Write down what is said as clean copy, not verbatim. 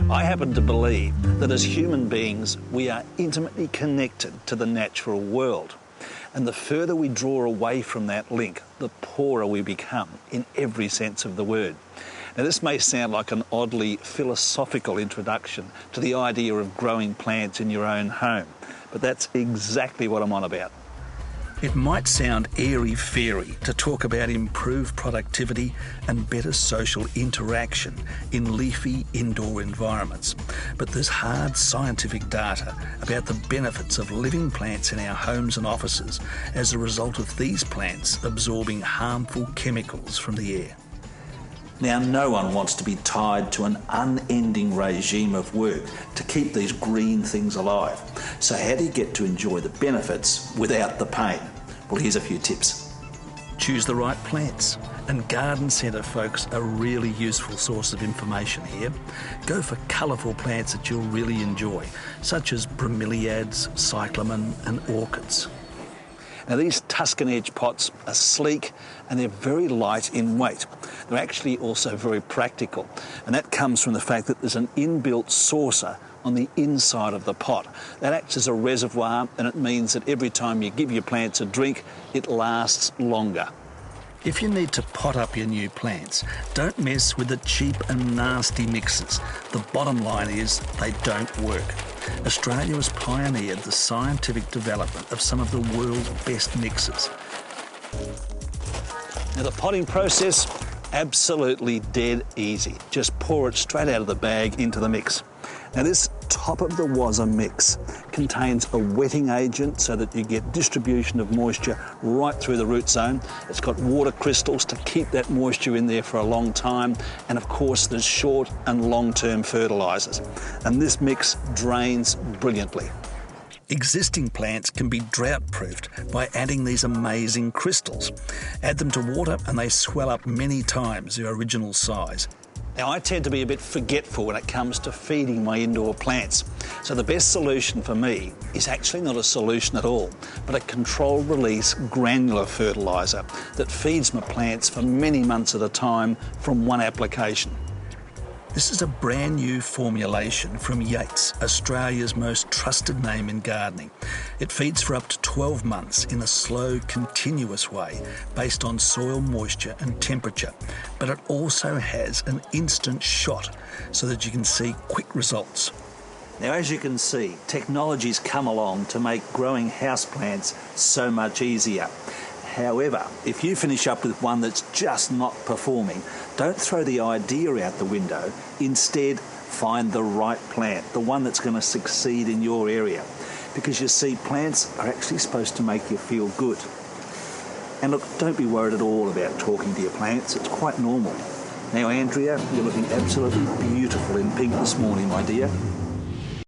I happen to believe that as human beings, we are intimately connected to the natural world. And the further we draw away from that link, the poorer we become in every sense of the word. Now, this may sound like an oddly philosophical introduction to the idea of growing plants in your own home, but that's exactly what I'm on about. It might sound airy-fairy to talk about improved productivity and better social interaction in leafy indoor environments, but there's hard scientific data about the benefits of living plants in our homes and offices as a result of these plants absorbing harmful chemicals from the air. Now, no one wants to be tied to an unending regime of work to keep these green things alive. So how do you get to enjoy the benefits without the pain? Well, here's a few tips. Choose the right plants. And garden centre folks are a really useful source of information here. Go for colourful plants that you'll really enjoy, such as bromeliads, cyclamen and orchids. Now, these Tuscan edge pots are sleek and they're very light in weight. They're actually also very practical, and that comes from the fact that there's an inbuilt saucer on the inside of the pot. That acts as a reservoir, and it means that every time you give your plants a drink, it lasts longer. If you need to pot up your new plants, don't mess with the cheap and nasty mixes. The bottom line is they don't work. Australia has pioneered the scientific development of some of the world's best mixes. Now, the potting process, absolutely dead easy. Just pour it straight out of the bag into the mix. Now, this top of the wazza mix contains a wetting agent so that you get distribution of moisture right through the root zone. It's got water crystals to keep that moisture in there for a long time. And of course, there's short and long-term fertilisers. And this mix drains brilliantly. Existing plants can be drought-proofed by adding these amazing crystals. Add them to water and they swell up many times their original size. Now, I tend to be a bit forgetful when it comes to feeding my indoor plants. So the best solution for me is actually not a solution at all, but a controlled release granular fertiliser that feeds my plants for many months at a time from one application. This is a brand new formulation from Yates, Australia's most trusted name in gardening. It feeds for up to 12 months in a slow, continuous way based on soil moisture and temperature, but it also has an instant shot so that you can see quick results. Now, as you can see, technology's come along to make growing houseplants so much easier. However, if you finish up with one that's just not performing, don't throw the idea out the window. Instead, find the right plant, the one that's going to succeed in your area. Because you see, plants are actually supposed to make you feel good. And look, don't be worried at all about talking to your plants. It's quite normal. Now, Andrea, you're looking absolutely beautiful in pink this morning, my dear.